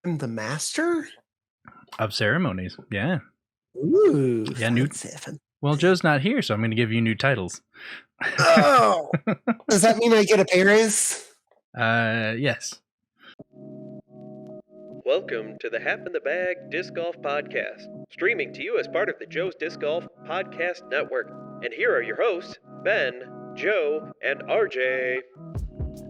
I'm the master? Of ceremonies, yeah. Ooh, Yeah, new. fancy. Well, Joe's not here, so I'm going to give you new titles. Oh! Does that mean I get a pay raise? Yes. Welcome to the Half in the Bag Disc Golf Podcast, streaming to you as part of the Joe's Disc Golf Podcast Network. And here are your hosts, Ben, Joe, and RJ.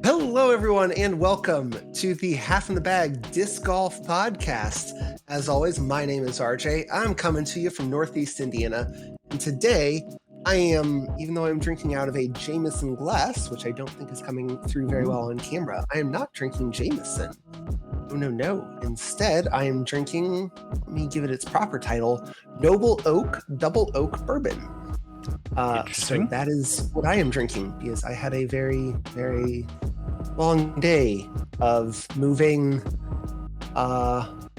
Hello, everyone, and welcome to the Half in the Bag Disc Golf Podcast. As always, my name is RJ. I'm coming to you from Northeast Indiana. And today, I am, even though I'm drinking out of a Jameson glass, which I don't think is coming through very well on camera, I am not drinking Jameson. No. Instead, I am drinking, let me give it its proper title, Noble Oak Double Oak Bourbon. So that is what I am drinking because I had a very, very long day of moving about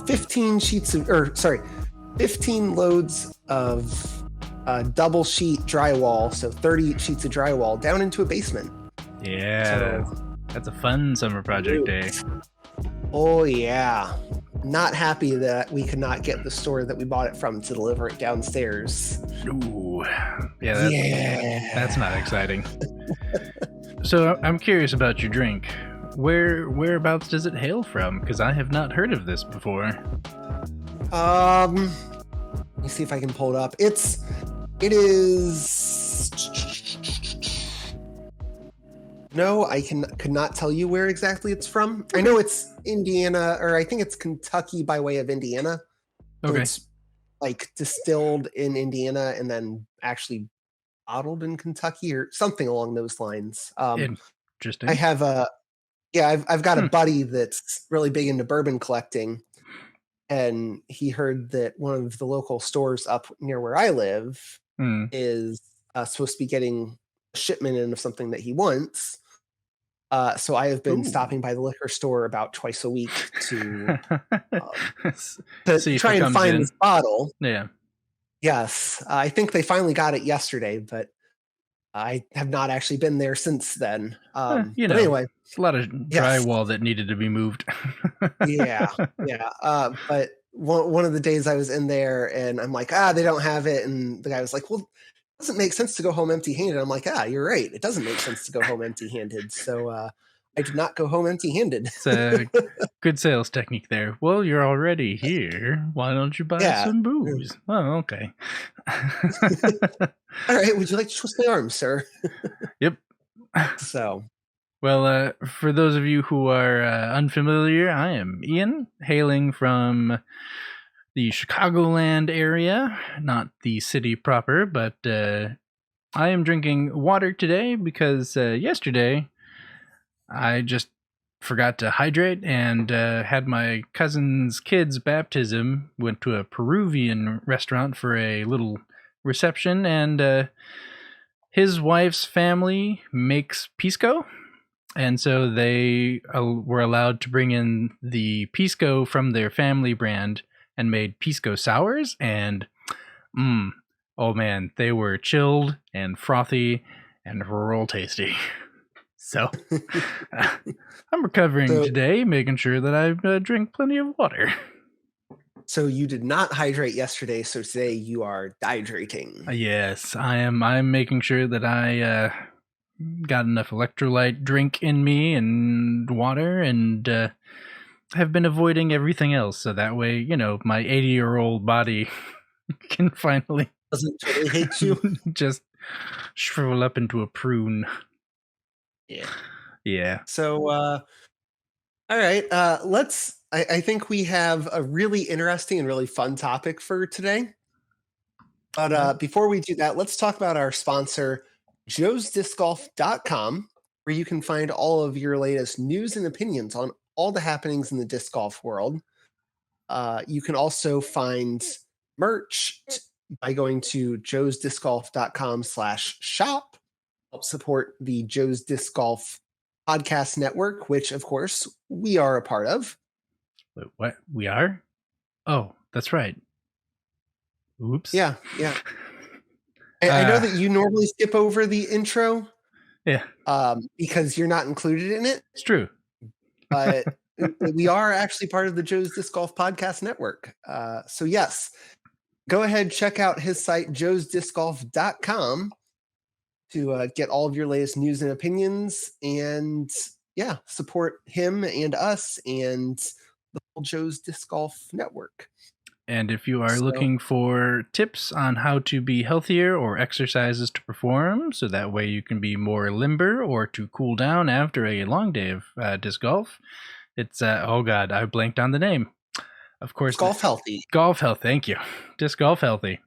15 loads of double sheet drywall, so 30 sheets of drywall down into a basement. Yeah, that's a fun summer project day. Oh yeah. Not happy that we could not get the store that we bought it from to deliver it downstairs. Ooh, that's not exciting. So I'm curious about your drink. Whereabouts does it hail from? Because I have not heard of this before. Let me see if I can pull it up. It is. No, I could not tell you where exactly it's from. I know it's Indiana, or I think it's Kentucky by way of Indiana. So Okay. it's like distilled in Indiana and then actually bottled in Kentucky or something along those lines. Interesting. I have I've got a buddy that's really big into bourbon collecting, and he heard that one of the local stores up near where I live is supposed to be getting a shipment in of something that he wants. So I have been stopping by the liquor store about twice a week to try and find this bottle. Yeah. Yes, I think they finally got it yesterday, but I have not actually been there since then. But anyway, a lot of drywall that needed to be moved. yeah. But one of the days I was in there, and I'm like, they don't have it, and the guy was like, well, it doesn't make sense to go home empty-handed. I'm like, you're right. It doesn't make sense to go home empty-handed. So I did not go home empty-handed. It's a good sales technique there. Well, you're already here. Why don't you buy some booze? Oh, okay. All right. Would you like to twist my arm, sir? Yep. So. Well, for those of you who are unfamiliar, I am Ian, hailing from the Chicagoland area, not the city proper, but I am drinking water today because yesterday I just forgot to hydrate and had my cousin's kid's baptism. Went to a Peruvian restaurant for a little reception, and his wife's family makes pisco. And so they were allowed to bring in the pisco from their family brand and made pisco sours. And, oh man, they were chilled and frothy and real tasty. So I'm recovering today, making sure that I drink plenty of water. So you did not hydrate yesterday, so today you are dehydrating. Yes, I am. I'm making sure that I got enough electrolyte drink in me and water, and have been avoiding everything else, so that way, my 80-year-old body can finally doesn't totally hate you. Just shrivel up into a prune. Yeah. So all right, I think we have a really interesting and really fun topic for today, but before we do that, let's talk about our sponsor, joesdiscgolf.com, where you can find all of your latest news and opinions on all the happenings in the disc golf world. You can also find merch by going to joesdiscgolf.com/shop. Help support the Joe's Disc Golf Podcast Network, which, of course, we are a part of. Wait, what? We are? Oh, that's right. Oops. Yeah. I know that you normally skip over the intro. Yeah. Because you're not included in it. It's true. But We are actually part of the Joe's Disc Golf Podcast Network. So yes, go ahead, check out his site, joesdiscgolf.com, to get all of your latest news and opinions, and yeah, support him and us and the whole Joe's Disc Golf Network. And if you are So- looking for tips on how to be healthier or exercises to perform, so that way you can be more limber or to cool down after a long day of disc golf, it's, oh God, I blanked on the name. Of course, Golf Healthy. Golf Health, thank you. Disc Golf Healthy.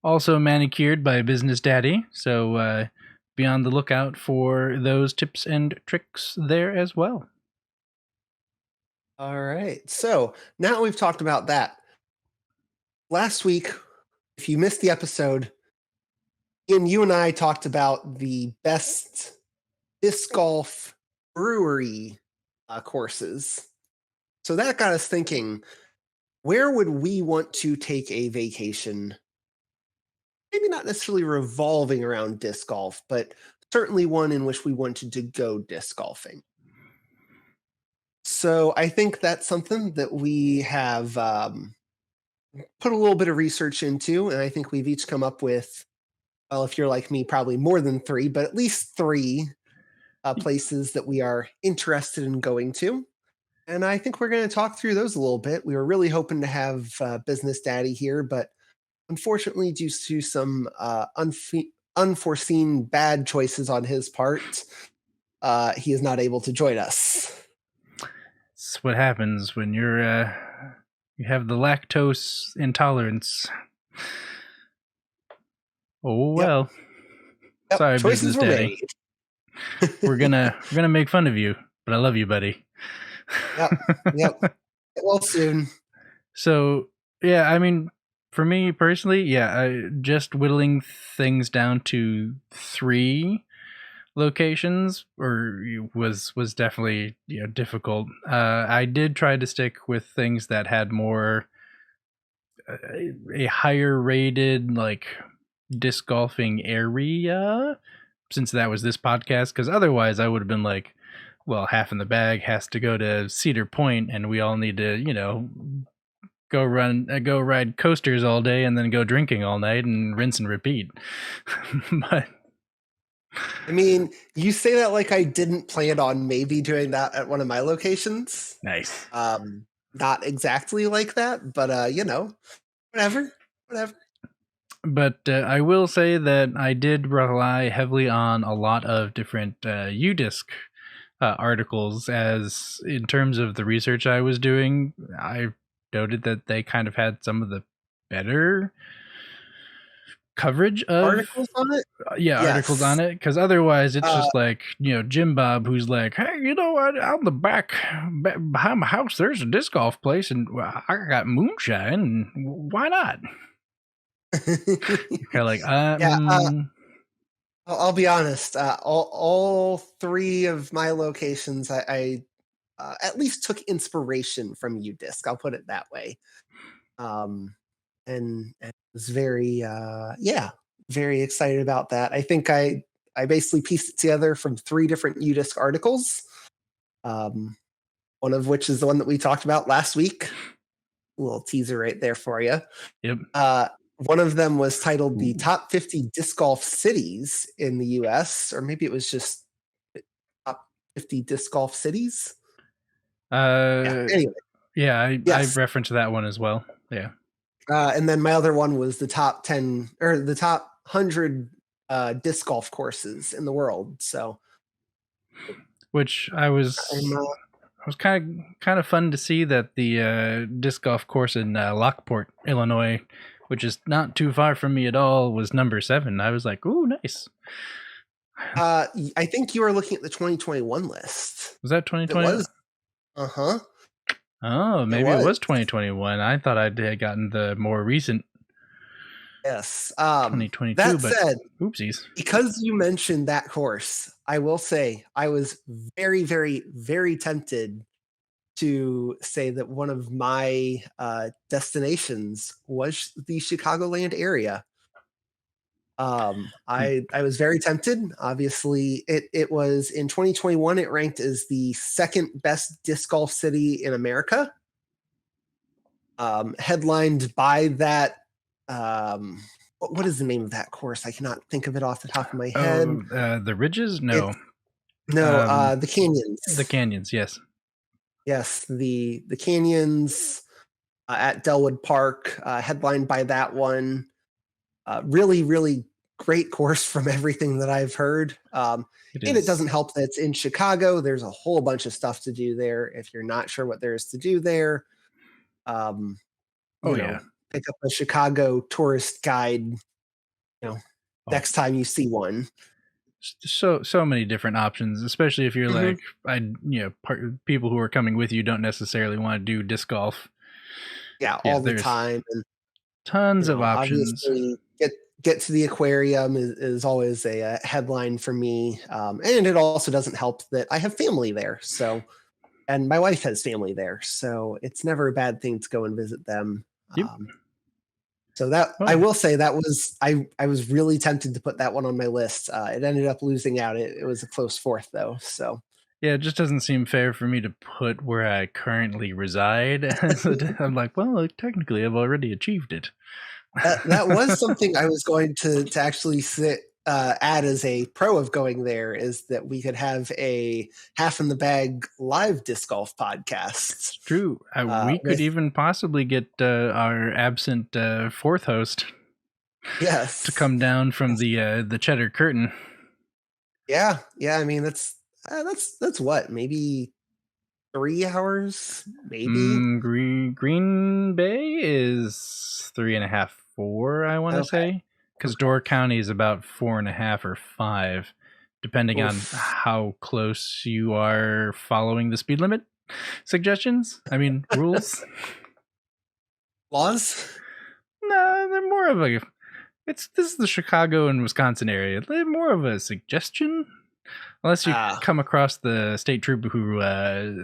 Also manicured by Business Daddy, so be on the lookout for those tips and tricks there as well. All right. So now we've talked about that. Last week, if you missed the episode, Ian, you and I talked about the best disc golf brewery courses. So that got us thinking, where would we want to take a vacation? Maybe not necessarily revolving around disc golf, but certainly one in which we wanted to go disc golfing. So I think that's something that we have put a little bit of research into, and I think we've each come up with, well, if you're like me, probably more than 3, but at least 3 places that we are interested in going to. And I think we're going to talk through those a little bit. We were really hoping to have Business Daddy here, but unfortunately, due to some unforeseen bad choices on his part, he is not able to join us. It's what happens when you have the lactose intolerance. Oh well. Yep, Sorry, choices Business were Daddy. made. We're gonna make fun of you, but I love you, buddy. Yep. Well, soon. So yeah, I mean, for me personally, yeah, just whittling things down to 3 locations was definitely difficult. I did try to stick with things that had more a higher rated like disc golfing area, since that was this podcast, because otherwise I would have been like, well, Half in the Bag has to go to Cedar Point and we all need to go ride coasters all day and then go drinking all night and rinse and repeat. But I mean, you say that like I didn't plan on maybe doing that at one of my locations. nice. Not exactly like that, but whatever. But I will say that I did rely heavily on a lot of different UDisc articles, as in terms of the research I was doing, I noted that they kind of had some of the better coverage of Articles on it? articles on it, because otherwise it's just like Jim Bob, who's like, hey, out the back behind my house there's a disc golf place and I got moonshine, and why not? Kind of like I'll be honest, all 3 of my locations I at least took inspiration from UDisc, I'll put it that way. And was very very excited about that. I think I basically pieced it together from 3 different UDisc articles, one of which is the one that we talked about last week. A little teaser right there for you. Yep. One of them was titled the top 50 disc golf cities in the US, or maybe it was just top 50 disc golf cities. Anyway. I referenced that one as well. Yeah. And then my other one was the top 10 or the top 100 disc golf courses in the world. So, which I was kind of fun to see that the disc golf course in Lockport, Illinois, which is not too far from me at all, was number 7. I was like, ooh, nice. I think you were looking at the 2021 list. Was that 2020? It was. Uh-huh. Oh, maybe it was 2021. I thought I had gotten the more recent. Yes. 2022. That but said, oopsies. Because you mentioned that course, I will say I was very, very, very tempted to say that one of my destinations was the Chicagoland area. I was very tempted. Obviously, it was in 2021. It ranked as the second best disc golf city in America. Headlined by that. What is the name of that course? I cannot think of it off the top of my head. The ridges? No. The canyons. The canyons, yes. Yes, the canyons at Delwood Park, headlined by that one. Really, really great course from everything that I've heard. It doesn't help that it's in Chicago. There's a whole bunch of stuff to do there. If you're not sure what there is to do there, pick up a Chicago tourist guide, next time you see one. So many different options, especially if you're like, people who are coming with you don't necessarily want to do disc golf. Yeah, all the time. And, tons of options. Obviously, get to the aquarium is always a headline for me. And it also doesn't help that I have family there. So, and my wife has family there. So it's never a bad thing to go and visit them. Yep. So that I will say that was I was really tempted to put that one on my list. It ended up losing out. It was a close fourth though. So yeah, it just doesn't seem fair for me to put where I currently reside. I'm like, well, technically, I've already achieved it. That was something I was going to actually add as a pro of going there, is that we could have a Half in the Bag live disc golf podcast. It's true. We could even possibly get our absent fourth host, yes, to come down from the Cheddar Curtain. Yeah. I mean, that's what, maybe 3 hours, maybe. Green Bay is 3.5, 4. I want to say, because Door County is about 4.5 or 5, depending on how close you are following the speed limit suggestions. I mean, rules, laws. No, they're more of a. This is the Chicago and Wisconsin area. They're more of a suggestion. Unless you come across the state trooper who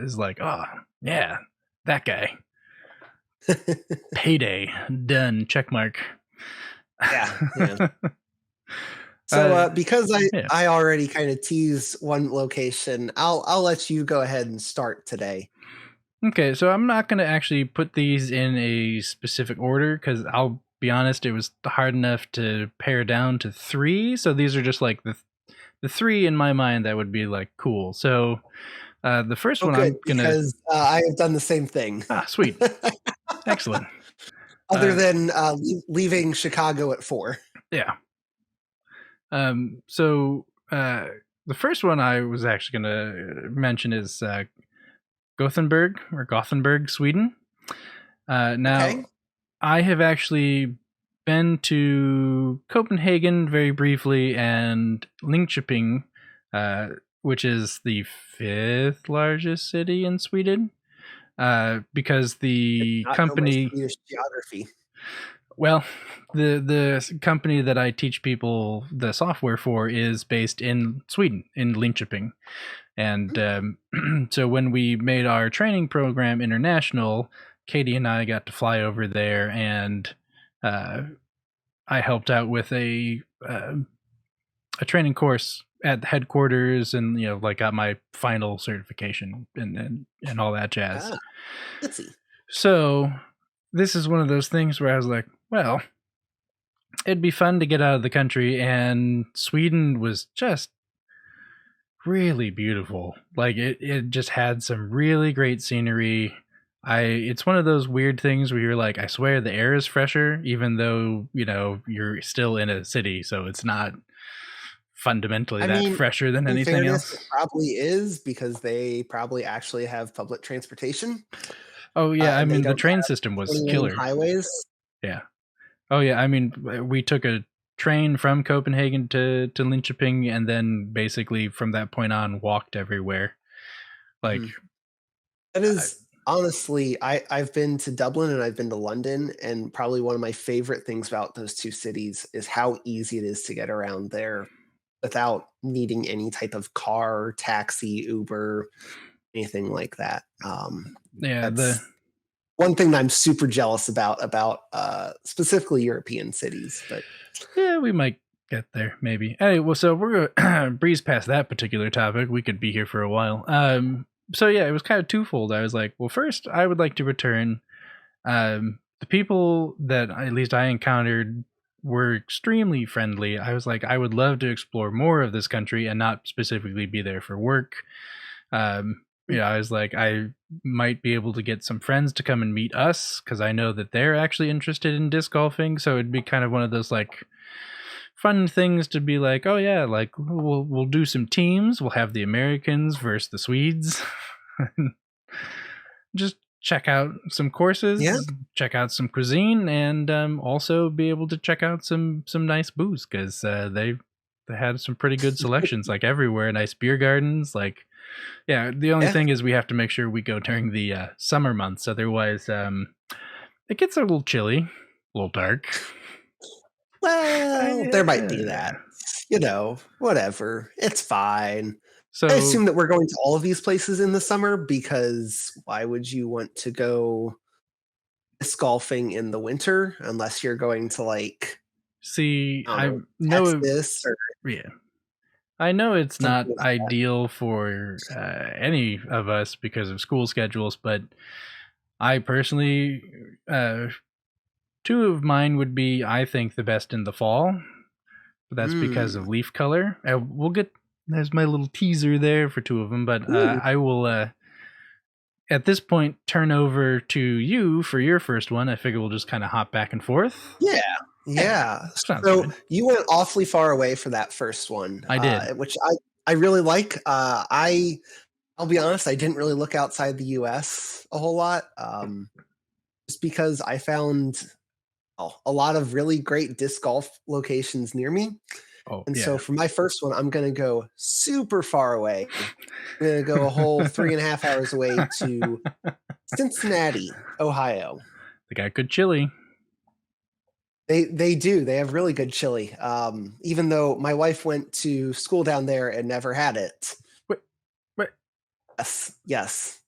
is like, oh, yeah, that guy. Payday. Done. Check mark. Yeah. So because I already kind of teased one location, I'll let you go ahead and start today. Okay, so I'm not going to actually put these in a specific order because I'll be honest, it was hard enough to pare down to 3. So these are just like the 3 in my mind that would be like cool. So the first one I'm gonna, because I have done the same thing. Sweet. Excellent. Other than leaving Chicago at 4. Yeah. So the first one I was actually gonna mention is Gothenburg, Sweden. Now I have actually been to Copenhagen very briefly and Linköping, which is the 5th largest city in Sweden, because the company Swedish geography. Well, the company that I teach people the software for is based in Sweden, in Linköping. And so when we made our training program international, Katie and I got to fly over there, and I helped out with a training course at the headquarters, and got my final certification and all that jazz. Let's see. So this is one of those things where I was like, well, it'd be fun to get out of the country, and Sweden was just really beautiful. Like it just had some really great scenery. It's one of those weird things where you're like, I swear the air is fresher, even though, you're still in a city, so it's not fundamentally fresher than anything else. It probably is, because they probably actually have public transportation. Oh yeah, I mean the train system was killer. Highways. Yeah. Oh yeah, I mean we took a train from Copenhagen to Linköping, and then basically from that point on walked everywhere. Like that is honestly, I've been to Dublin and I've been to London, and probably one of my favorite things about those two cities is how easy it is to get around there without needing any type of car, taxi, Uber, anything like that. That's one thing that I'm super jealous about specifically European cities. But yeah, we might get there, maybe. Anyway, well, so we're gonna breeze past that particular topic. We could be here for a while. So yeah, it was kind of twofold. I was like, well, first, I would like to return. The people that at least I encountered were extremely friendly. I was like, I would love to explore more of this country and not specifically be there for work. I was like, I might be able to get some friends to come and meet us because I know that they're actually interested in disc golfing. So it'd be kind of one of those like fun things to be like, oh yeah, like we'll do some teams. We'll have the Americans versus the Swedes. Just check out some courses, check out some cuisine, and also be able to check out some nice booze because they had some pretty good selections like everywhere. Nice beer gardens, like. Yeah, the only thing is we have to make sure we go during the summer months. Otherwise, it gets a little chilly, a little dark. Well, there might be that. Whatever. It's fine. So I assume that we're going to all of these places in the summer because why would you want to go disc golfing in the winter unless you're going to like Texas or I know it's not ideal for any of us because of school schedules, but I personally, two of mine would be, I think, the best in the fall. But that's because of leaf color. We'll get, there's my little teaser there for two of them, but I will, at this point, turn over to you for your first one. I figure we'll just kind of hop back and forth. Yeah. So you went awfully far away for that first one. I did. Which I really like. I'll be honest, I didn't really look outside the US a whole lot. Just because I found a lot of really great disc golf locations near me. So for my first one, I'm going to go super far away. I'm going to go a whole 3.5 hours away to Cincinnati, Ohio. They got good chili. They do. They have really good chili. Even though my wife went to school down there and never had it. Wait. Yes.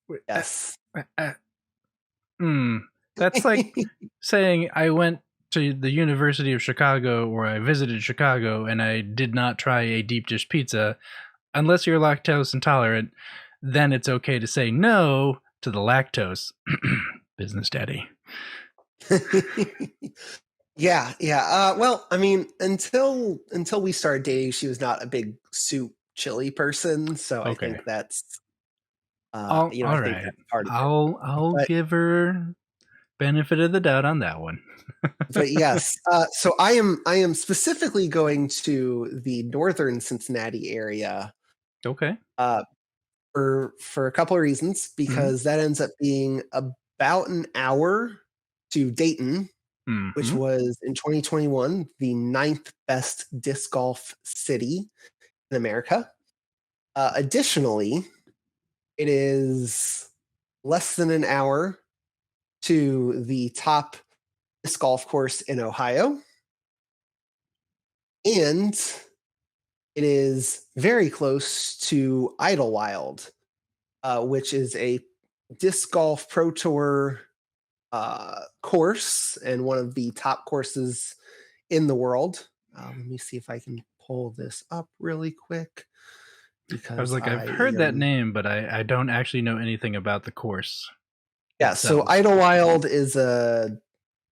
That's like saying I went to the University of Chicago or I visited Chicago and I did not try a deep dish pizza. Unless you're lactose intolerant, then it's okay to say no to the lactose. Business daddy. Yeah. Well, I mean, until we started dating, she was not a big soup chili person, so I think that's all right. I'll give her benefit of the doubt on that one. But yes, so I am specifically going to the northern Cincinnati area. Okay. For a couple of reasons, because that ends up being about an hour to Dayton. Which was in 2021 the 9th best disc golf city in America. Additionally, it is less than an hour to the top disc golf course in Ohio. And it is very close to Idlewild, which is a disc golf pro tour course and one of the top courses in the world. Let me see if I can pull this up really quick. Because I was like, I've heard that name, but I don't actually know anything about the course. Yeah, so Idlewild is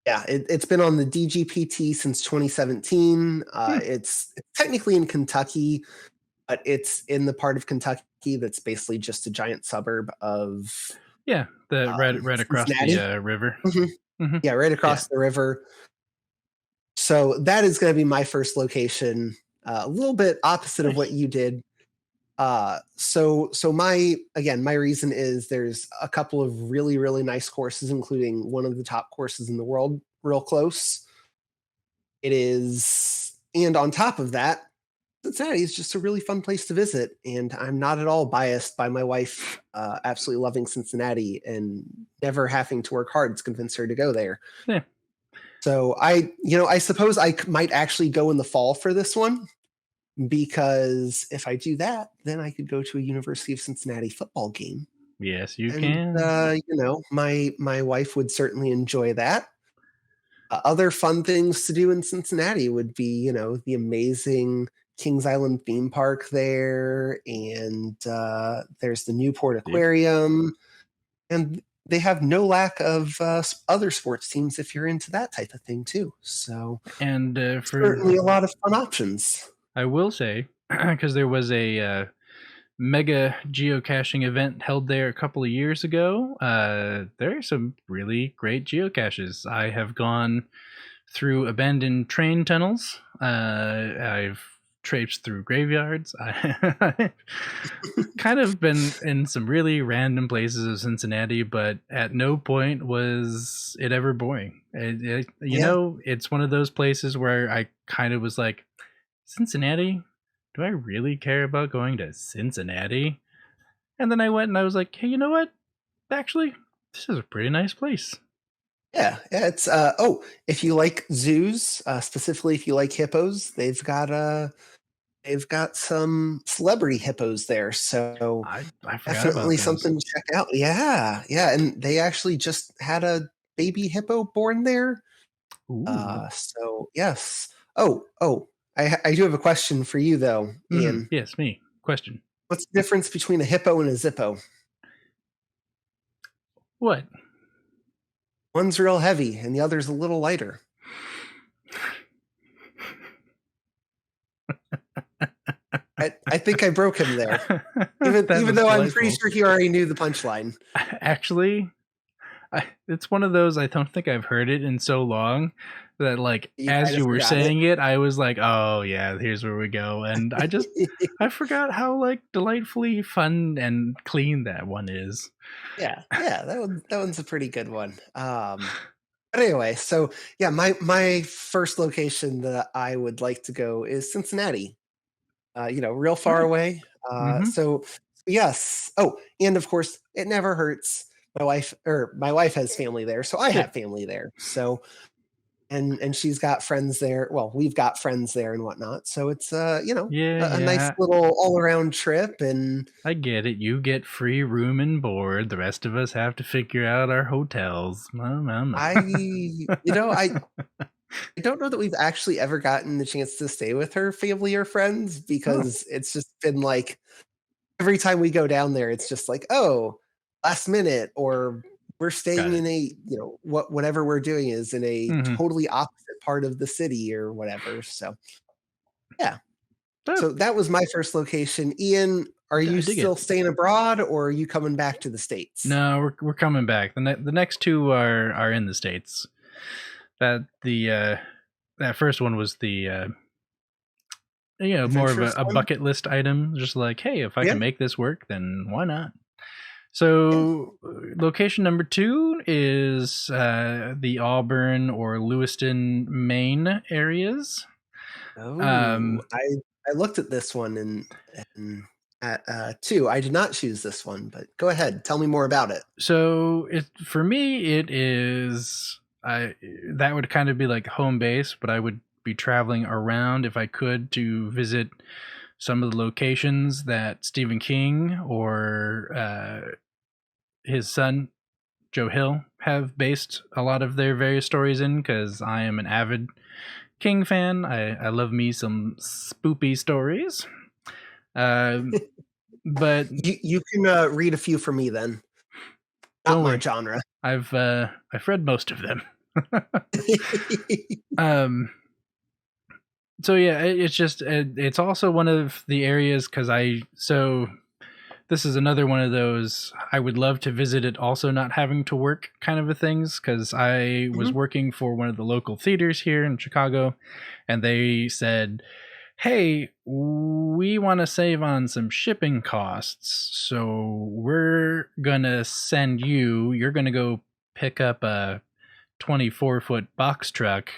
it's been on the DGPT since 2017. It's technically in Kentucky, but it's in the part of Kentucky that's basically just a giant suburb of right across the river. Yeah, right across the river. So that is going to be my first location. A little bit opposite of what you did. So my reason is there's a couple of really, really nice courses, including one of the top courses in the world, real close. It is, and on top of that, Cincinnati is just a really fun place to visit, and I'm not at all biased by my wife absolutely loving Cincinnati and never having to work hard to convince her to go there. Yeah. So I suppose I might actually go in the fall for this one, because if I do that, then I could go to a University of Cincinnati football game. Yes, you can. My wife would certainly enjoy that. Other fun things to do in Cincinnati would be, the amazing Kings Island theme park there, and there's the Newport Aquarium, and they have no lack of other sports teams if you're into that type of thing too. So, And certainly a lot of fun options. I will say, because there was a mega geocaching event held there a couple of years ago, there are some really great geocaches. I have gone through abandoned train tunnels. I've traipsed through graveyards. I've kind of been in some really random places of Cincinnati, but at no point was it ever boring. It's one of those places where I kind of was like, Cincinnati? Do I really care about going to Cincinnati? And then I went and I was like, hey, you know what? Actually, this is a pretty nice place. Yeah, it's if you like zoos, specifically if you like hippos, they've got some celebrity hippos there, so I forgot definitely about those. something to check out. Yeah, and they actually just had a baby hippo born there. Ooh. So yes. I do have a question for you though, Ian. Yes, me. Question. What's the difference between a hippo and a zippo? What? One's real heavy and the other's a little lighter. I think I broke him there. Even though I'm pretty sure he already knew the punchline. Actually, it's one of those, I don't think I've heard it in so long that, like, as you were saying it, I was like, oh yeah, here's where we go. And I forgot how, like, delightfully fun and clean that one is. Yeah, that one's a pretty good one. But anyway, so yeah, my first location that I would like to go is Cincinnati. Real far away. So yes. Oh, and of course, it never hurts. My wife has family there, so I have family there. So, and she's got friends there. Well, we've got friends there and whatnot. So it's a nice little all around trip. And I get it. You get free room and board. The rest of us have to figure out our hotels. I don't know that we've actually ever gotten the chance to stay with her family or friends because it's just been like every time we go down there, it's just like, oh, last minute, or we're staying in a, whatever we're doing is in a totally opposite part of the city or whatever. So, yeah. So that was my first location. Ian, are you still staying abroad or are you coming back to the States? No, we're coming back. The next two are in the States. That first one was the more of a bucket list item, just like, hey, if I can make this work, then why not? So location number 2 is the Auburn or Lewiston, Maine areas. I looked at this one and at 2. I did not choose this one, but go ahead, tell me more about it. So for me, it is that would kind of be like home base, but I would be traveling around if I could to visit some of the locations that Stephen King or his son Joe Hill have based a lot of their various stories in, because I am an avid King fan. I love me some spoopy stories. But you can read a few for me then. Not my genre. I've read most of them. So yeah, it's also one of the areas, because this is another one of those I would love to visit it also not having to work kind of a things, because I was working for one of the local theaters here in Chicago, and they said, hey, we want to save on some shipping costs, so we're gonna send you're gonna go pick up a 24-foot box truck,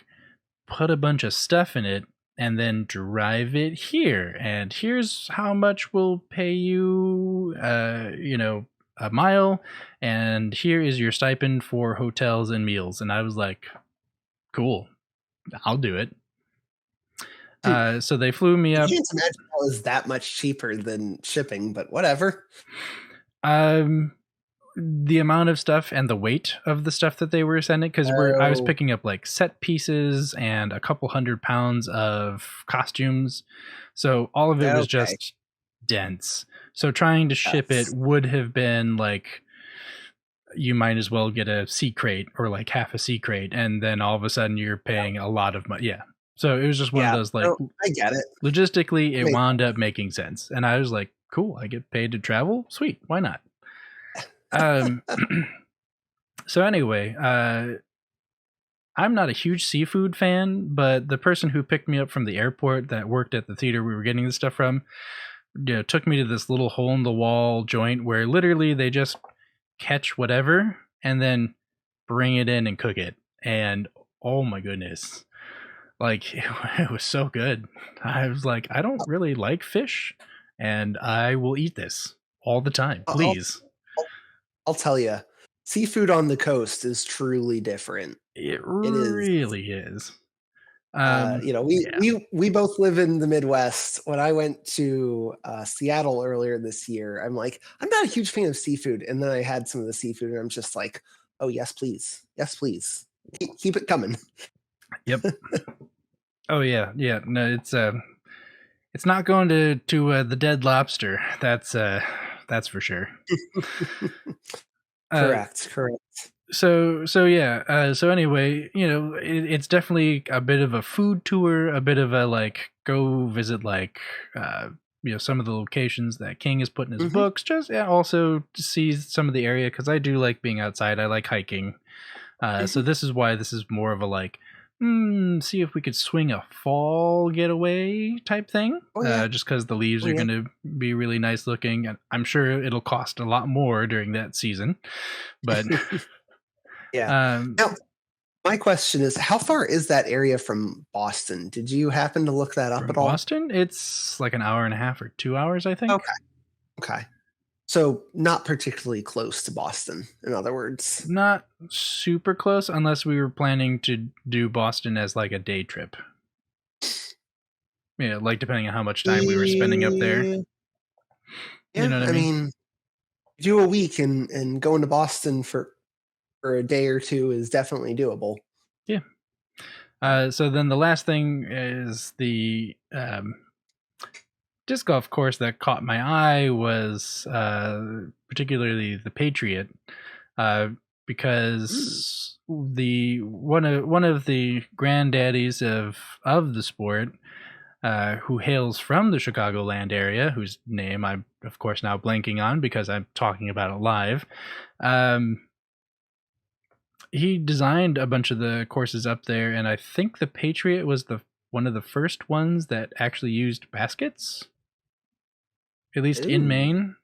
put a bunch of stuff in it, and then drive it here, and here's how much we'll pay you a mile, and here is your stipend for hotels and meals. And I was like, cool, I'll do it. So they flew me up. I can't imagine how is that much cheaper than shipping, but whatever. the amount of stuff and the weight of the stuff that they were sending, because I was picking up like set pieces and a couple 100 pounds of costumes, so all of it was just dense. So trying to ship it would have been like, you might as well get a sea crate or like half a sea crate, and then all of a sudden you're paying a lot of money. Yeah. So it was just one of those, like, I get it. Logistically, it wound up making sense. And I was like, cool, I get paid to travel? Sweet, why not? So anyway, I'm not a huge seafood fan, but the person who picked me up from the airport that worked at the theater we were getting this stuff from, took me to this little hole-in-the-wall joint where literally they just catch whatever and then bring it in and cook it. And oh my goodness, like it was so good. I was like, I don't really like fish, and I will eat this all the time, please. I'll tell you, seafood on the coast is truly different. It really is. We both live in the Midwest. When I went to Seattle earlier this year, I'm like, I'm not a huge fan of seafood, and then I had some of the seafood, and I'm just like, oh yes, please, keep it coming. Yep. Oh yeah. No, it's not going to the Dead Lobster. That's for sure. Correct. So yeah. So anyway, it's definitely a bit of a food tour, a bit of a like go visit like some of the locations that King has put in his books. Just also to see some of the area, because I do like being outside. I like hiking. So this is why this is more of a like, see if we could swing a fall getaway type thing. Just because the leaves are going to be really nice looking, and I'm sure it'll cost a lot more during that season. But yeah. Now, my question is, how far is that area from Boston? Did you happen to look that up at all? Boston, it's like an hour and a half or 2 hours, I think. Okay. So not particularly close to Boston, in other words. Not super close, unless we were planning to do Boston as like a day trip. Yeah, like depending on how much time we were spending up there. Yeah, you know what I mean? Do a week and going to Boston for a day or two is definitely doable. Yeah. So then the last thing is the disc golf course that caught my eye was particularly the Patriot, because the one of the granddaddies of the sport, who hails from the Chicagoland area, whose name I'm of course now blanking on because I'm talking about it live. He designed a bunch of the courses up there, and I think the Patriot was one of the first ones that actually used baskets, at least in Maine.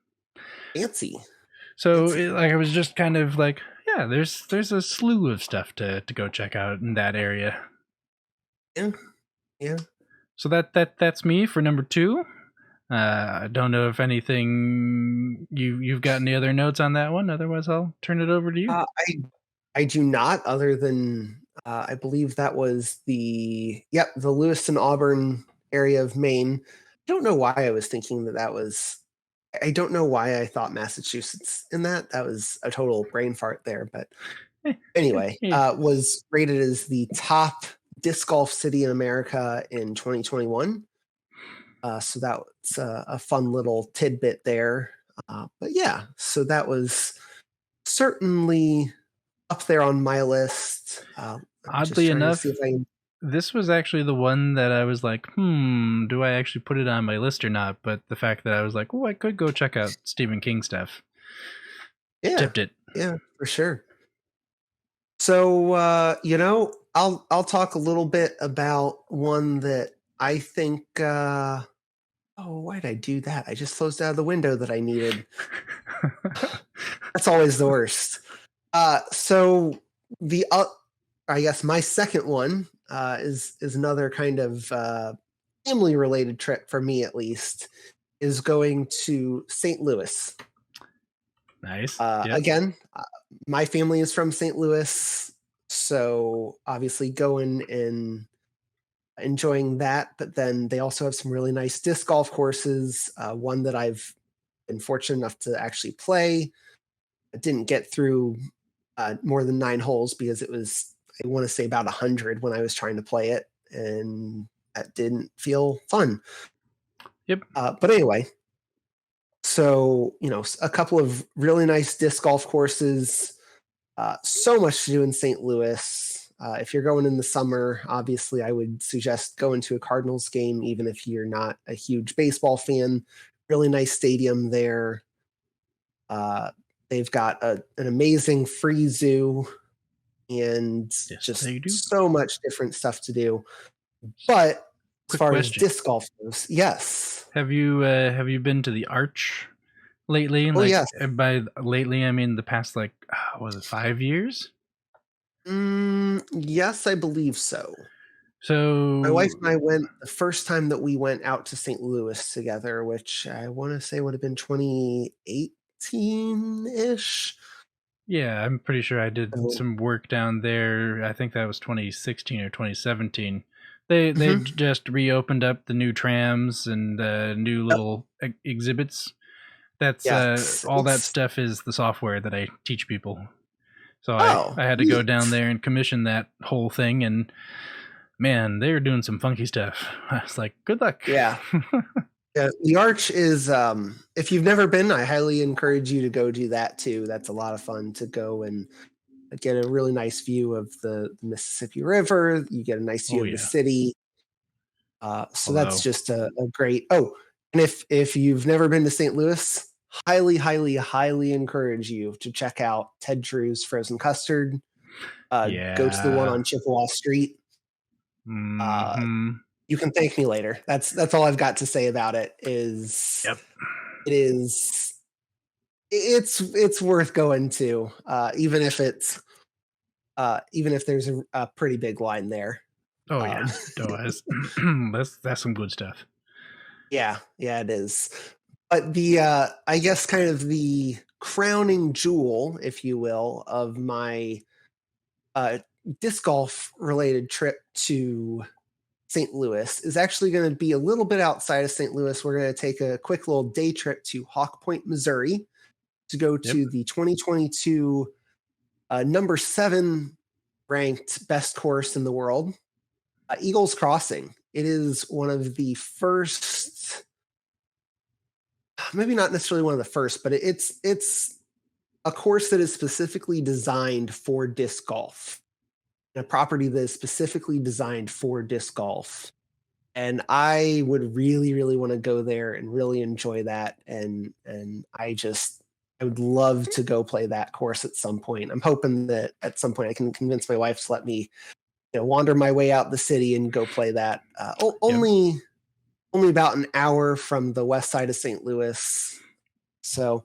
Fancy. So I was just kind of like, yeah, there's a slew of stuff to go check out in that area. Yeah. So that's me for number 2. I don't know if anything you've got any other notes on that one. Otherwise, I'll turn it over to you. I do not, other than I believe that was the Lewiston Auburn area of Maine. I don't know why I was thinking that was. I don't know why I thought Massachusetts in that. That was a total brain fart there. But anyway, was rated as the top disc golf city in America in 2021. So that's a fun little tidbit there. But yeah, so that was certainly up there on my list. Oddly enough, this was actually the one that I was like, do I actually put it on my list or not? But the fact that I was like, oh, I could go check out Stephen King stuff. Tipped it. Yeah, for sure. So, I'll talk a little bit about one that I think, why did I do that? I just closed out of the window that I needed. That's always the worst. So I guess my second one is another kind of family related trip for me, at least, is going to St. Louis. Nice. Again, my family is from St. Louis, so obviously going and enjoying that. But then they also have some really nice disc golf courses. One that I've been fortunate enough to actually play didn't get through more than 9 holes because it was, I want to say, about 100 when I was trying to play it, and that didn't feel fun. Yep. But anyway, so a couple of really nice disc golf courses. So much to do in St. Louis. If you're going in the summer, obviously I would suggest going to a Cardinals game, even if you're not a huge baseball fan. Really nice stadium there. They've got an amazing free zoo and Yes, just they do. so much different stuff to do. But as Quick far question. as disc golf goes, yes. Have you been to the Arch lately? Oh, yes. By lately, I mean the past, like, was it 5 years? Yes, I believe so. So My wife and I went the first time that we went out to St. Louis together, which I want to say would have been 2018-ish. yeah, I'm pretty sure I did So, some work down there. I think that was 2016 or 2017. They Mhm. just reopened up the new trams and new Yep. little exhibits. That's Yes. all that stuff is the software that I teach people. So Oh, I had to go down neat. there and commission that whole thing, and man, they were doing some funky stuff. I was like, good luck. Yeah. Yeah, the Arch is, if you've never been, I highly encourage you to go do that too. That's a lot of fun to go and get a really nice view of the Mississippi River. You get a nice view Oh of the yeah. city. So that's Although, just a great. Oh, and if you've never been to St. Louis, highly, highly, highly encourage you to check out Ted Drew's Frozen Custard. Go to the one yeah. on Chippewa Street. Hmm. You can thank me later. That's all I've got to say about it. Yep. It is it's worth going to, even if there's a pretty big line there. Oh Um, yeah. That's some good stuff. yeah, it is. But I guess kind of the crowning jewel, if you will, of my disc golf related trip to St. Louis is actually going to be a little bit outside of St. Louis. We're going to take a quick little day trip to Hawk Point, Missouri, to go Yep. to the 2022 number 7 ranked best course in the world, Eagles Crossing. It is one of the first, maybe not necessarily one of the first, but it's a course that is specifically designed for disc golf, a property that is specifically designed for disc golf. And I would really, really want to go there and really enjoy that. And I would love to go play that course at some point. I'm hoping that at some point I can convince my wife to let me, wander my way out the city and go play that. Only about an hour from the west side of St. Louis, so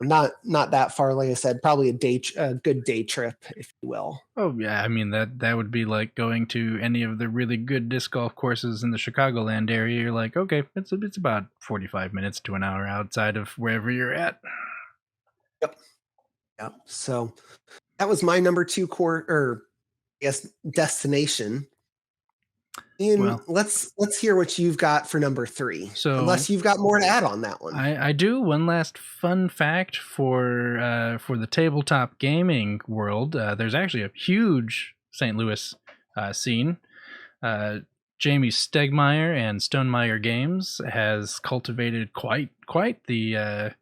not that far. Like I said, probably a good day trip, if you will. Oh yeah, I mean that would be like going to any of the really good disc golf courses in the Chicagoland area. You're like, okay, it's about 45 minutes to an hour outside of wherever you're at. Yep. So that was my number 2 or I guess destination. Ian, Well, let's hear what you've got for number 3. so Unless you've got more to add on that one. I do one last fun fact for the tabletop gaming world. There's actually a huge St. Louis scene. Jamie Stegmeyer and Stonemeyer Games has cultivated quite the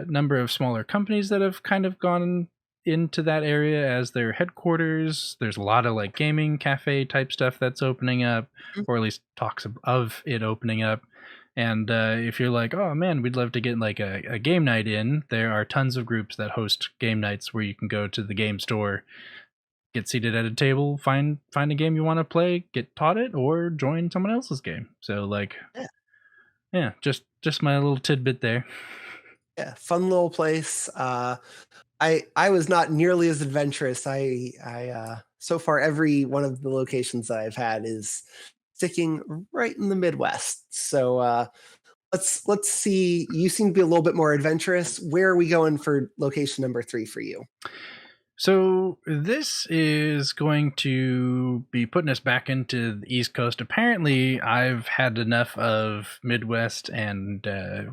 number of smaller companies that have kind of gone into that area as their headquarters. There's a lot of like gaming cafe type stuff that's opening up, or at least talks of it opening up. And if you're like, oh man, we'd love to get like a game night in, there are tons of groups that host game nights where you can go to the game store, get seated at a table, find a game you want to play, get taught it, or join someone else's game. So like, yeah, just my little tidbit there. Yeah, fun little place. I was not nearly as adventurous. I so far every one of the locations that I've had is sticking right in the Midwest. So let's see. You seem to be a little bit more adventurous. Where are we going for location number 3 for you? So this is going to be putting us back into the East Coast. Apparently, I've had enough of Midwest and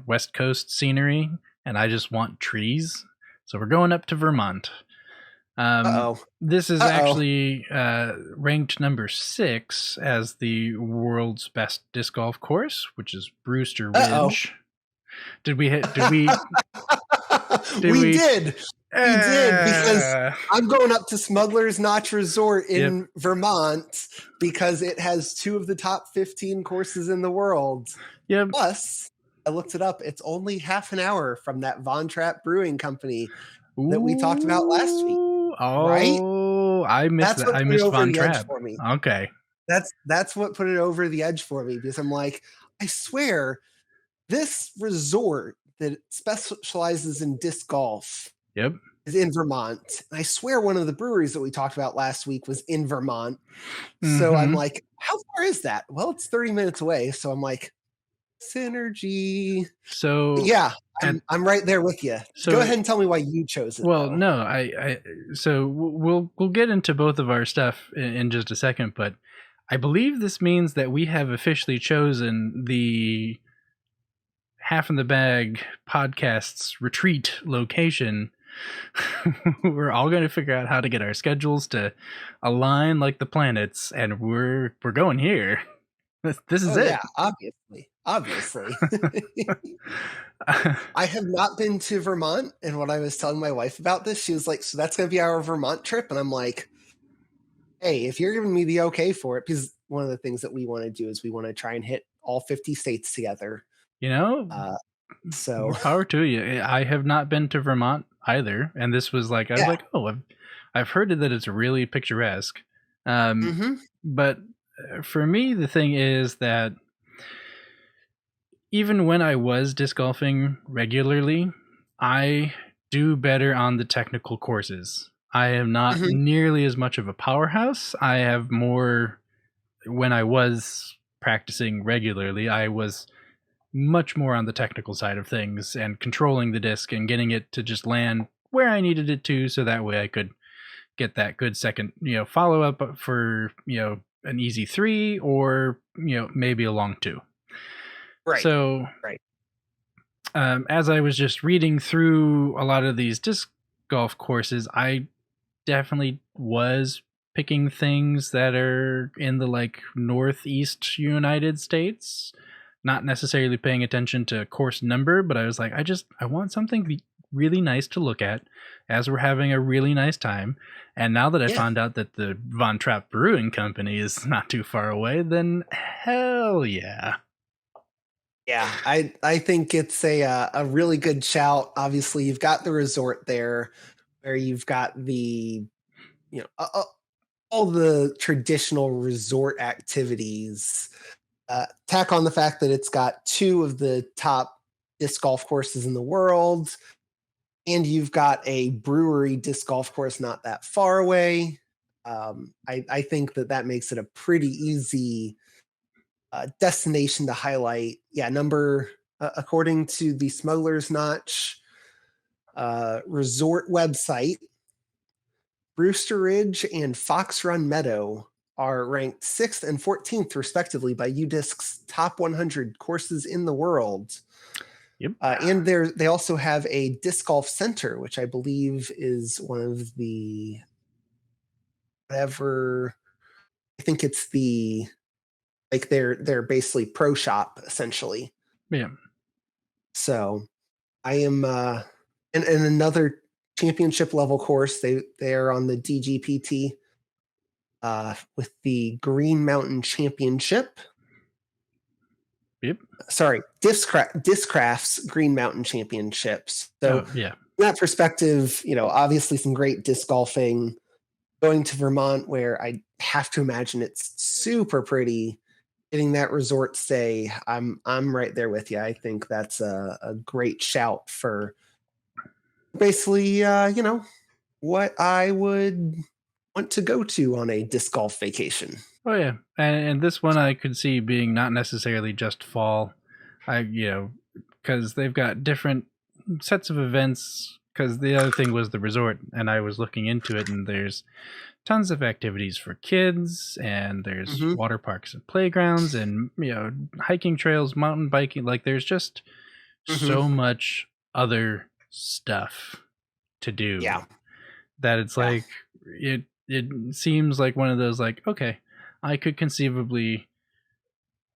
West Coast scenery, and I just want trees. So we're going up to Vermont. Uh-oh. This is Uh-oh. actually ranked number 6 as the world's best disc golf course, which is Brewster Uh-oh. Ridge. Did we hit? Did we? We did because I'm going up to Smuggler's Notch Resort in Vermont because it has 2 of the top 15 courses in the world. Yep. Plus, I looked it up. It's only half an hour from that Von Trapp Brewing Company that we talked about last week. Oh, right? I missed that. I missed Von Trapp. For me. Okay. That's what put it over the edge for me because I'm like, I swear, this resort that specializes in disc golf is in Vermont. And I swear one of the breweries that we talked about last week was in Vermont. So I'm like, how far is that? Well, it's 30 minutes away. So I'm like, synergy. So yeah, I'm right there with you. So go ahead and tell me why you chose it. Well, no, so we'll get into both of our stuff in just a second, but I believe this means that we have officially chosen the Half in the Bag podcast's retreat location. We're all going to figure out how to get our schedules to align like the planets, and we're going here. This is it. Yeah, obviously. I have not been to Vermont, and when I was telling my wife about this, she was like, so that's going to be our Vermont trip? And I'm like, hey, if you're giving me the okay for it, because one of the things that we want to do is we want to try and hit all 50 states together. You know, so more power to you. I have not been to Vermont either, and this was like, I was like, oh, I've heard that it's really picturesque. But for me, the thing is that even when I was disc golfing regularly, I do better on the technical courses. I am not nearly as much of a powerhouse. I have more, when I was practicing regularly, I was much more on the technical side of things and controlling the disc and getting it to just land where I needed it to, so that way I could get that good second, follow up for, an easy 3 or, maybe a long 2. Right. So, as I was just reading through a lot of these disc golf courses, I definitely was picking things that are in the Northeast United States, not necessarily paying attention to course number, but I was like, I want something really nice to look at as we're having a really nice time. And now that I found out that the Von Trapp Brewing Company is not too far away, then hell yeah. Yeah, I think it's a really good shout. Obviously, you've got the resort there where you've got the, all the traditional resort activities. Tack on the fact that it's got 2 of the top disc golf courses in the world, and you've got a brewery disc golf course not that far away. I think that makes it a pretty easy destination to highlight. Yeah, according to the Smuggler's Notch resort website, Brewster Ridge and Fox Run Meadow are ranked 6th and 14th, respectively, by UDisc's top 100 courses in the world. Yep. And they also have a disc golf center, which I believe is one of the I think it's the they're basically pro shop essentially. Yeah. So I am in another championship level course. They are on the DGPT with the Green Mountain Championship. Yep. Sorry, Discraft's Green Mountain Championships. So yeah. From that perspective, obviously some great disc golfing. Going to Vermont, where I have to imagine it's super pretty. Getting that resort stay, I'm right there with you. I think that's a great shout for basically, what I would want to go to on a disc golf vacation. Oh yeah, and this one I could see being not necessarily just fall, because they've got different sets of events. Because the other thing was the resort, and I was looking into it, and there's tons of activities for kids, and there's water parks and playgrounds, and hiking trails, mountain biking. There's just so much other stuff to do. Yeah. That it's Yeah. like it seems like one of those like, okay, I could conceivably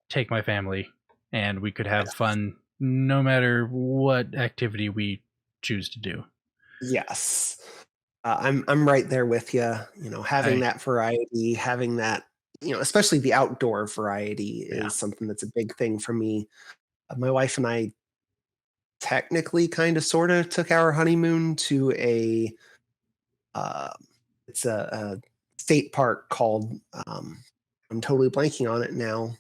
take my family and we could have fun no matter what activity we choose to do. Yes. I'm right there with you. Having that variety, having that, especially the outdoor variety is something that's a big thing for me. My wife and I technically kind of sort of took our honeymoon to uh, it's a state park called, I'm totally blanking on it now.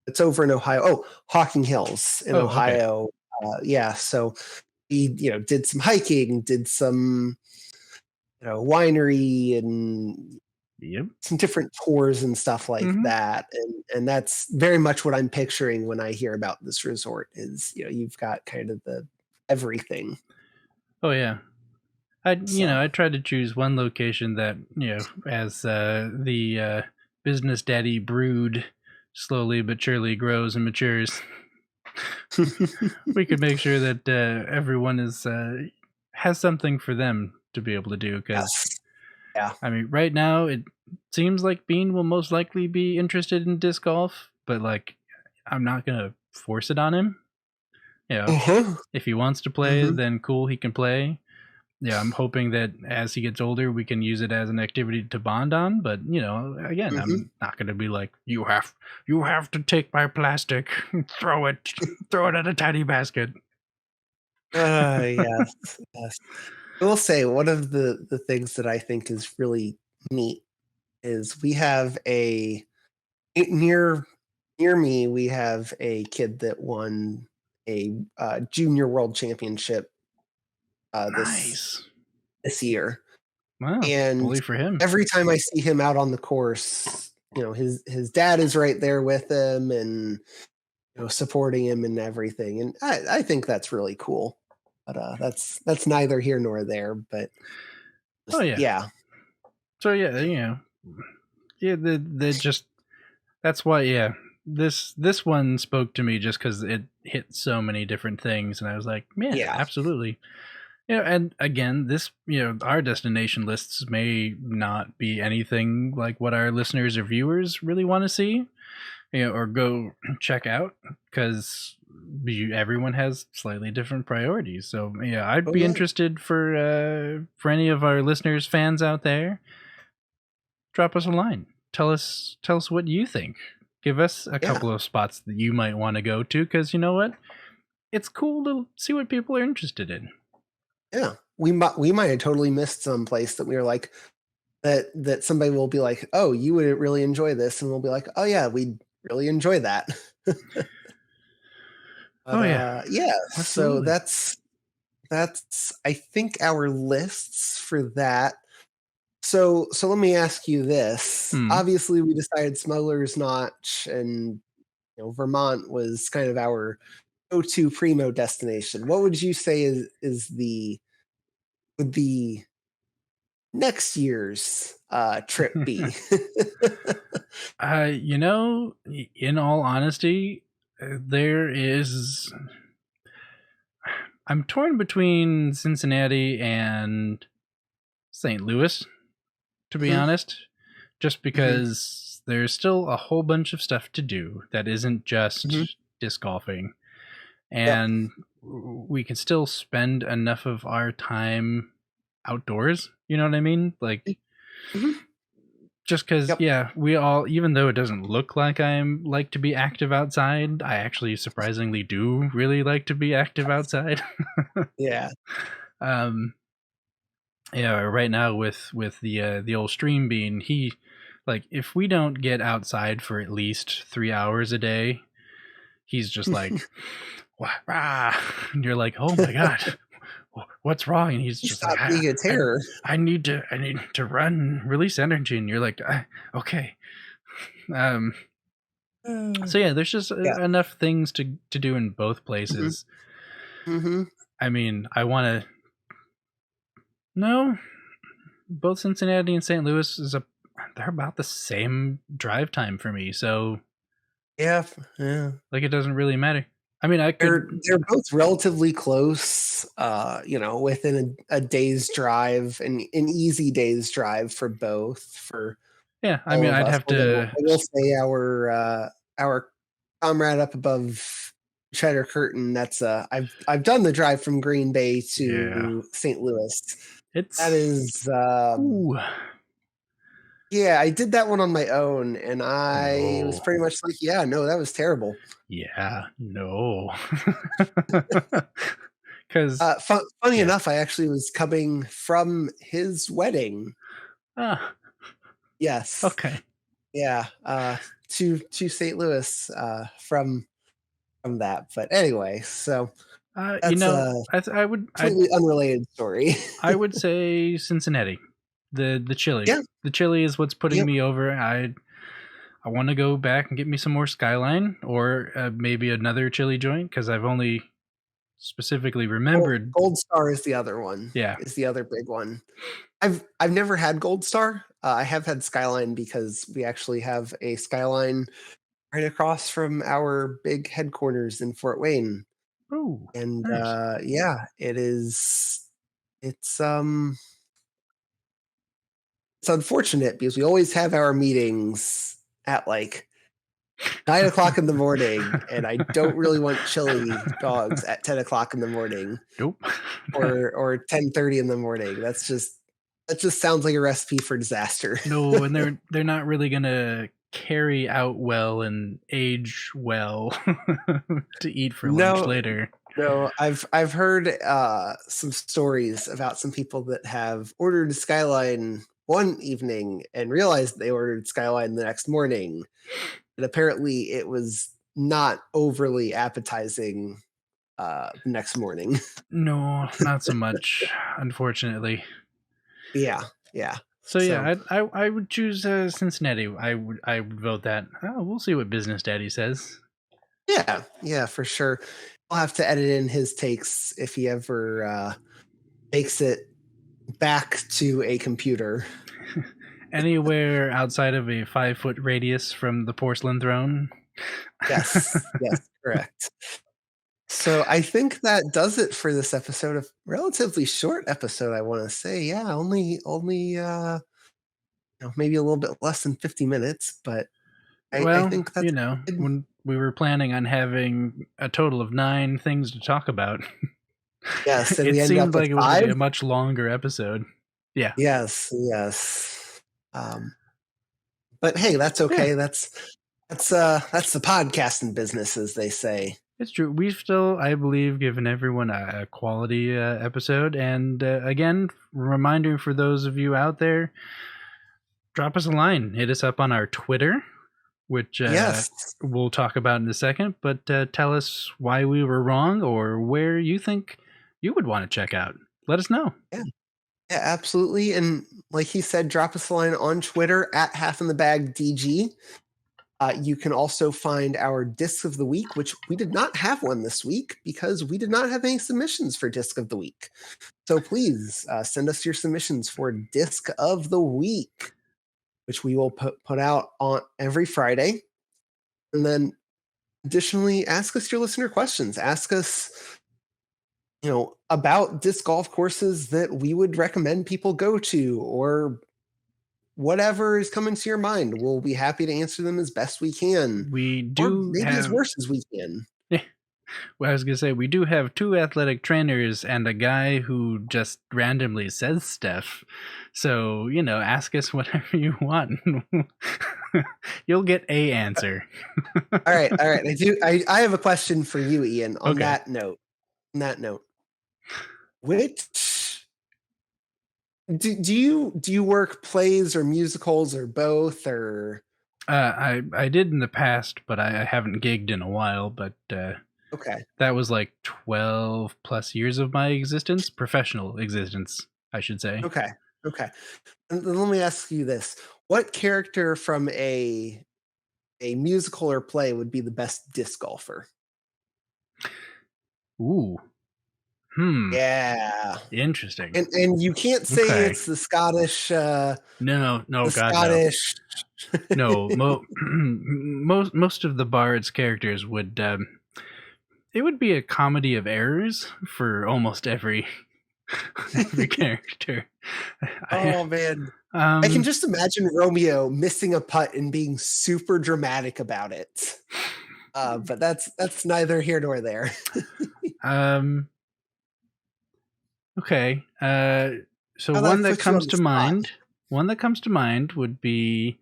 It's over in Ohio. Oh, Hocking Hills in Okay. Ohio. Yeah. So we, did some hiking, did some, winery and Yep. some different tours and stuff like Mhm. that. And that's very much what I'm picturing when I hear about this resort is, you've got kind of the everything. Oh yeah. I So I tried to choose one location that, as the business daddy brood slowly but surely grows and matures, we could make sure that everyone is has something for them to be able to do. Because yes. Yeah. I mean, right now it seems like Bean will most likely be interested in disc golf, but like, I'm not gonna force it on him. Uh-huh. If he wants to play, Mhm. then cool, he can play. Yeah, I'm hoping that as he gets older, we can use it as an activity to bond on. But again, Mhm. I'm not going to be like, you have to take my plastic, throw it at a tiny basket. Yes. Yes. I will say one of the things that I think is really neat is we have near near me, we have a kid that won a junior world championship this Nice. this year. Wow, And bully for him. every time I see him out on the course, his dad is right there with him and supporting him and everything. And I think that's really cool. But that's neither here nor there. But Oh yeah. yeah, So yeah, yeah, the just that's why this one spoke to me just because it hit so many different things, and I was like, yeah, yeah, absolutely. And again, this, our destination lists may not be anything like what our listeners or viewers really want to see, or go check out, because everyone has slightly different priorities. So yeah, I'd oh be yeah, interested for any of our listeners, fans out there. Drop us a line. Tell us what you think. Give us a yeah, couple of spots that you might want to go to, because you know what? It's cool to see what people are interested in. yeah. We might have totally missed some place that we were like that somebody will be like, oh, you would really enjoy this, and we'll be like, oh yeah, we'd really enjoy that. But Oh yeah, yeah, so absolutely. that's I think our lists for that. So let me ask you this. Hmm. Obviously, we decided Smuggler's Notch and Vermont was kind of our go-to primo destination. What would you say is the would the next year's trip be? In all honesty, there is. I'm torn between Cincinnati and St. Louis, to be Mhm, honest, just mhm, because there's still a whole bunch of stuff to do that isn't mhm. just disc golfing, Yep. and we can still spend enough of our time outdoors. You know what I mean? Like, Mhm. just because, Yep. yeah, we all, even though it doesn't look like I'm like to be active outside, I actually surprisingly do really like to be active outside. Yeah. um yeah, right now with the old stream being, he, like, if we don't get outside for at least 3 hours a day, he's just like, "Wah, rah," and you're like, oh my god, what's wrong? And he's You just like, stop being a I terror. I need to run, release energy. And you're like, okay. um So yeah, there's just Yeah. enough things to do in both Mhm, places. mhm. I mean, I want to no, both Cincinnati and St. Louis they're about the same drive time for me, so Yeah, yeah. like it doesn't really matter. I mean, I could. They're both relatively close, within a day's drive, an easy day's drive for both, for Yeah, I all mean, of I'd us. have Although to. I will say our comrade up above Cheddar Curtain, that's I've done the drive from Green Bay Yeah, to St. Louis. That it's. is Ooh, yeah, I did that one on my own, and I was no. pretty much like, yeah, no, that was terrible. Yeah, no. Because Funny yeah. enough, I actually was coming from his wedding. Ah, Yes, okay. yeah, to St. Louis from that. But anyway, so You that's know, a I would completely unrelated story. I would say Cincinnati. The chili. Yeah, The chili is what's putting yep. me over. I want to go back and get me some more Skyline or maybe another chili joint because I've only specifically remembered. Gold Star is the other one. Yeah. Is the other big one. I've never had Gold Star. I have had Skyline because we actually have a Skyline right across from our big headquarters in Fort Wayne. Oh, And nice. yeah, it's unfortunate because we always have our meetings at like 9 o'clock in the morning, and I don't really want chili dogs at 10 o'clock in the morning Nope. or 10:30 in the morning. That just sounds like a recipe for disaster. No, and they're not really gonna carry out well and age well to eat for lunch No, later. no, I've heard some stories about some people that have ordered Skyline one evening and realized they ordered Skyline the next morning. And apparently it was not overly appetizing the next morning. No, not so much, unfortunately. Yeah, yeah. So So yeah, I would choose Cincinnati. I would vote that. Oh, we'll see what Business Daddy says. yeah, yeah, for sure. I'll have to edit in his takes if he ever makes it back to a computer. Anywhere outside of a 5-foot radius from the porcelain throne. Yes, yes, correct. So I think that does it for this episode. A relatively short episode, I want to say. Yeah, only maybe a little bit less than 50 minutes, but I Well, think that's good. when we were planning on having a total of 9 things to talk about, Yes, and it we ended seemed up with like it was going to 5. be a much longer episode. Yeah. Yes, yes. But hey, that's Yeah, okay. That's the podcasting business, as they say. it's true. We've still, I believe, given everyone a quality episode. And again, reminder for those of you out there, drop us a line. Hit us up on our Twitter, which Yes. we'll talk about in a second. But tell us why we were wrong or where you think you would want to check out. Let us know. Yeah. Yeah, absolutely. And like he said, drop us a line on Twitter at halfinthebagdg. You can also find our Disc of the Week, which we did not have one this week because we did not have any submissions for Disc of the Week. So please send us your submissions for Disc of the Week, which we will put out on every Friday. And then additionally, ask us your listener questions. Ask us, about disc golf courses that we would recommend people go to, or whatever is coming to your mind. We'll be happy to answer them as best we can, We or do maybe as have. worse as we can. Well, I was going to say, we do have 2 athletic trainers and a guy who just randomly says stuff. So, ask us whatever you want. You'll get a answer. All right. I have a question for you, Ian, on Okay. that note. Which do you work plays or musicals or both, or I did in the past, but I haven't gigged in a while. But okay. that was like 12 plus years of my existence, professional existence, I should say. Okay. And then let me ask you this: what character from a musical or play would be the best disc golfer? Ooh. Yeah. Interesting. And you can't say Okay. it's the Scottish. No, the God, Scottish. no. Most of the Bard's characters would it would be a comedy of errors for almost every character. Oh man, I can just imagine Romeo missing a putt and being super dramatic about it. But that's neither here nor there. Okay. So Now that one I've that put you on comes the to spot. mind. One that comes to mind would be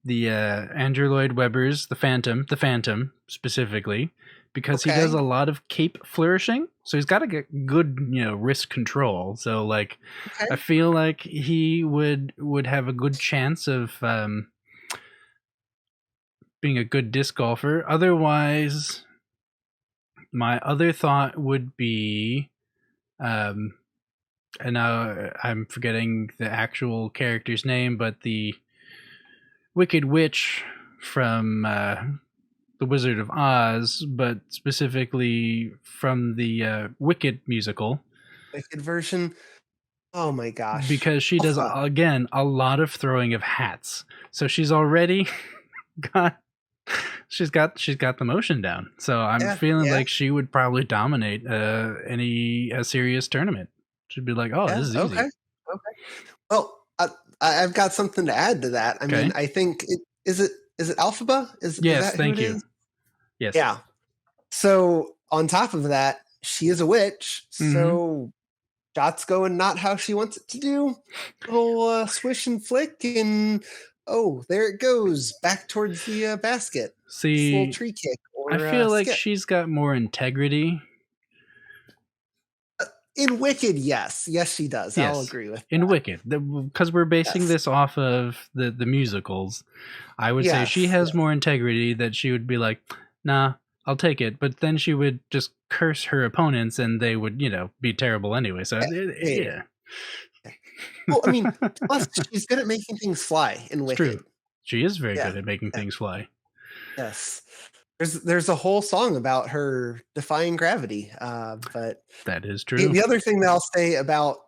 the Andrew Lloyd Webber's The Phantom specifically, because he does Okay. a lot of cape flourishing. So he's got to get good, wrist control. So like, Okay. I feel like he would have a good chance of being a good disc golfer. Otherwise, my other thought would be, and now I'm forgetting the actual character's name, but the Wicked Witch from The Wizard of Oz, but specifically from the Wicked musical, Wicked version. Oh my gosh. because she does Alpha. again a lot of throwing of hats. So she's already got she's got the motion down. So I'm feeling like she would probably dominate any serious tournament. She'd be like, "Oh, this is easy." Okay. Well, I've got something to add to that. I mean, I think is it Alphaba? Is Yes, that thank who it you. is? Yes. Yeah. So on top of that, she is a witch. So shots going not how she wants it to do. Little swish and flick, and oh, there it goes back towards the basket. See, this little tree kick. Or, I feel like skip. she's got more integrity. In Wicked, yes, she does. Yes. I'll agree with in that. Wicked, because we're basing this off of the musicals. I would say she has more integrity, that she would be like, nah, I'll take it. But then she would just curse her opponents and they would, be terrible anyway. So, yeah. Well, I mean, plus she's good at making things fly in Wicked. True. She is very good at making things fly. Yes. There's a whole song about her defying gravity. But that is true. The other thing that I'll say about,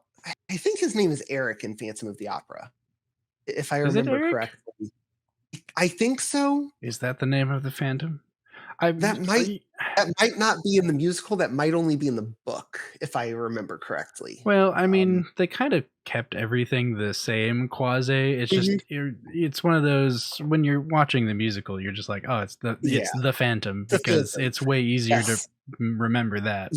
I think his name is Eric in Phantom of the Opera, if I remember correctly. I think so. Is that the name of the Phantom? That might not be in the musical. That might only be in the book, if I remember correctly. Well, I mean, they kind of kept everything the same, quasi. It's just it's one of those, when you're watching the musical, you're just like, oh, it's the Phantom, because it's way easier to remember that.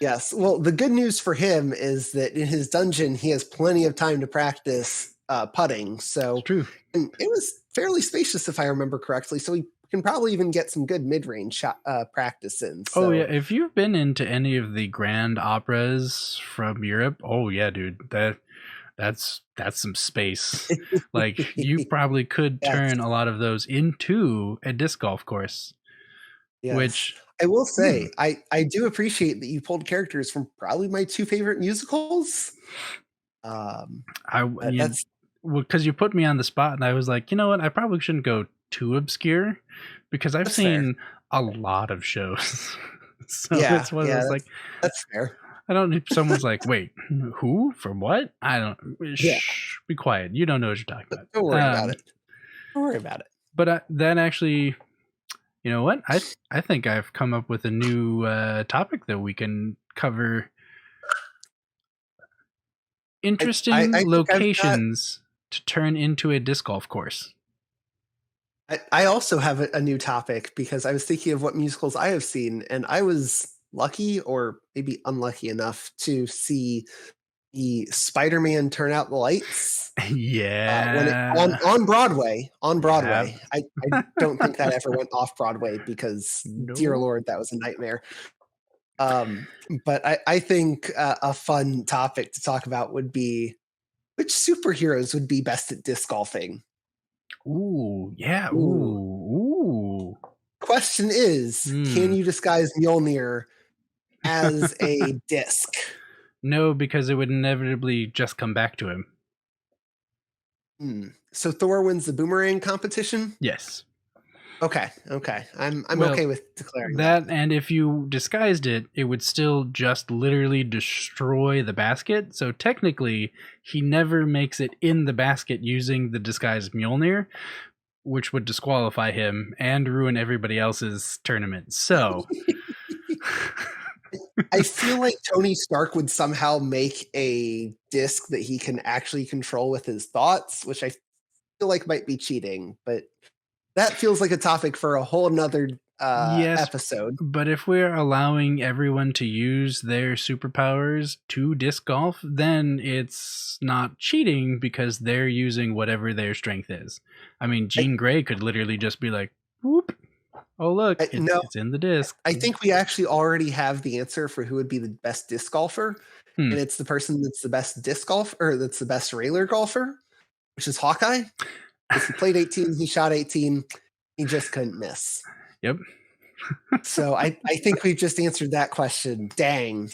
Yes. Well, the good news for him is that in his dungeon, he has plenty of time to practice putting. So it's true. And it was fairly spacious, if I remember correctly. So he can probably even get some good mid-range shot practice in. So. Oh yeah, if you've been into any of the grand operas from Europe, oh yeah, dude, that's some space. Like you probably could turn a lot of those into a disc golf course. Yes. Which I will say, I do appreciate that you pulled characters from probably my two favorite musicals. That's because you put me on the spot, and I was like, you know what, I probably shouldn't go too obscure, because I've seen a lot of shows. So it's one of those, like, that's fair. I don't need someone's like, wait, who for what? I don't. Shh, be quiet. You don't know what you're talking about. Don't worry about it. Don't worry about it. But that actually, you know what? I think I've come up with a new topic that we can cover. Interesting locations to turn into a disc golf course. I also have a new topic, because I was thinking of what musicals I have seen, and I was lucky, or maybe unlucky enough, to see the Spider-Man Turn Out the Lights. Yeah. On Broadway. Yeah. I don't think that ever went off Broadway, because dear Lord, that was a nightmare. But I think a fun topic to talk about would be, which superheroes would be best at disc golfing? Ooh, yeah. Ooh. Question is, can you disguise Mjolnir as a disc? No, because it would inevitably just come back to him. So Thor wins the boomerang competition? Yes. Okay. I'm okay with declaring that. And if you disguised it, it would still just literally destroy the basket. So technically, he never makes it in the basket using the disguised Mjolnir, which would disqualify him and ruin everybody else's tournament. So I feel like Tony Stark would somehow make a disc that he can actually control with his thoughts, which I feel like might be cheating, but that feels like a topic for a whole nother Yes, episode. but if we're allowing everyone to use their superpowers to disc golf, then it's not cheating because they're using whatever their strength is. I mean, Jean Grey could literally just be like, whoop, oh, look, it's in the disc. I think we actually already have the answer for who would be the best disc golfer, and it's the person that's the best disc golf, or that's the best railer golfer, which is Hawkeye. Because he played 18, he shot 18, he just couldn't miss. Yep. So I think we've just answered that question. Dang.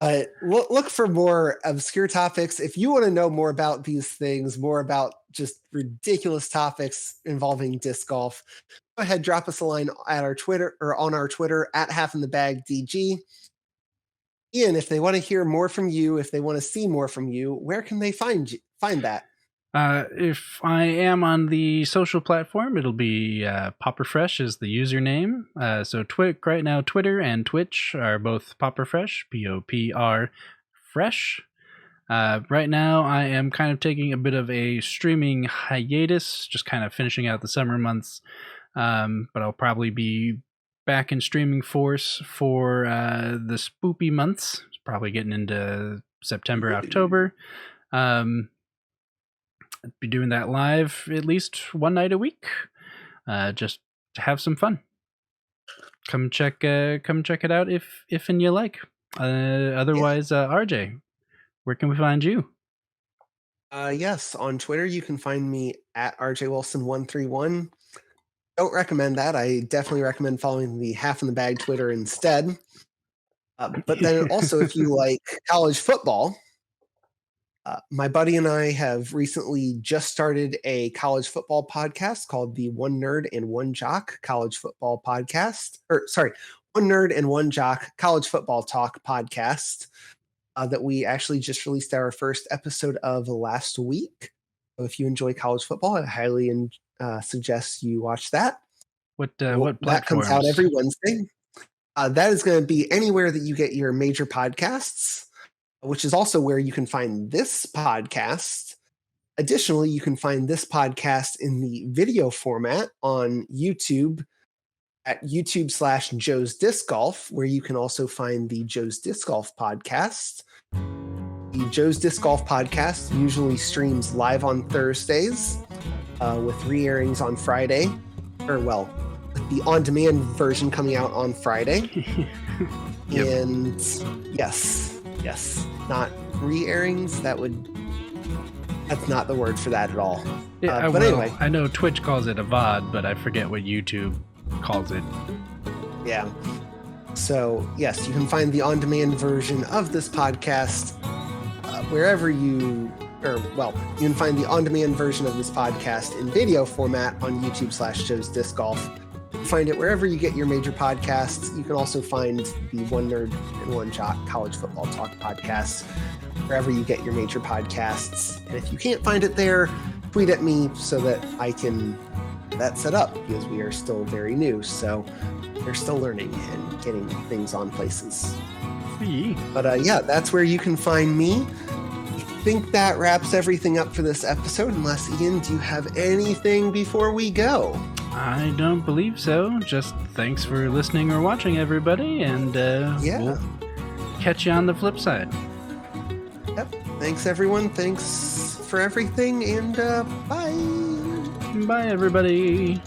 But look for more obscure topics. If you want to know more about these things, more about just ridiculous topics involving disc golf, go ahead, drop us a line at our Twitter or on our Twitter at halfinthebagdg. Ian, if they want to hear more from you, if they want to see more from you, where can they find that? If I am on the social platform, it'll be Popperfresh is the username. So right now, Twitter and Twitch are both Popperfresh, Popr Fresh. Right now, I am kind of taking a bit of a streaming hiatus, just kind of finishing out the summer months. But I'll probably be back in streaming force for the spoopy months, probably getting into September, October. Be doing that live at least one night a week, just to have some fun. Come check it out if and you like. Otherwise, RJ, where can we find you? Yes, on Twitter you can find me at RJWilson131. Don't recommend that. I definitely recommend following the Half in the Bag Twitter instead. But then also, if you like college football, my buddy and I have recently just started a college football podcast called the One Nerd and One Jock College Football Podcast. One Nerd and One Jock College Football Talk podcast that we actually just released our first episode of last week. So if you enjoy college football, I highly suggest you watch that. What platforms? That comes out every Wednesday. That is going to be anywhere that you get your major podcasts, which is also where you can find this podcast. Additionally, you can find this podcast in the video format on YouTube at YouTube/Joe's Disc Golf, where you can also find the Joe's Disc Golf podcast. The Joe's Disc Golf podcast usually streams live on Thursdays with re-airings on Friday, the on-demand version coming out on Friday. Yep. And yes, not re-airings. That's not the word for that at all. Yeah, but anyway, I know Twitch calls it a VOD, but I forget what YouTube calls it. Yeah. So yes, you can find the on-demand version of this podcast wherever you can find the on-demand version of this podcast in video format on YouTube/Joe's Disc Golf. Find it wherever you get your major podcasts. You can also find the One Nerd and One Jock College Football Talk podcast wherever you get your major podcasts. And if you can't find it there, tweet at me so that I can get that set up, because we are still very new. So we're still learning and getting things on places. But that's where you can find me. I think that wraps everything up for this episode, unless, Ian, do you have anything before we go? I don't believe so. Just thanks for listening or watching, everybody, and we'll catch you on the flip side. Yep. Thanks, everyone. Thanks for everything, and bye. Bye, everybody.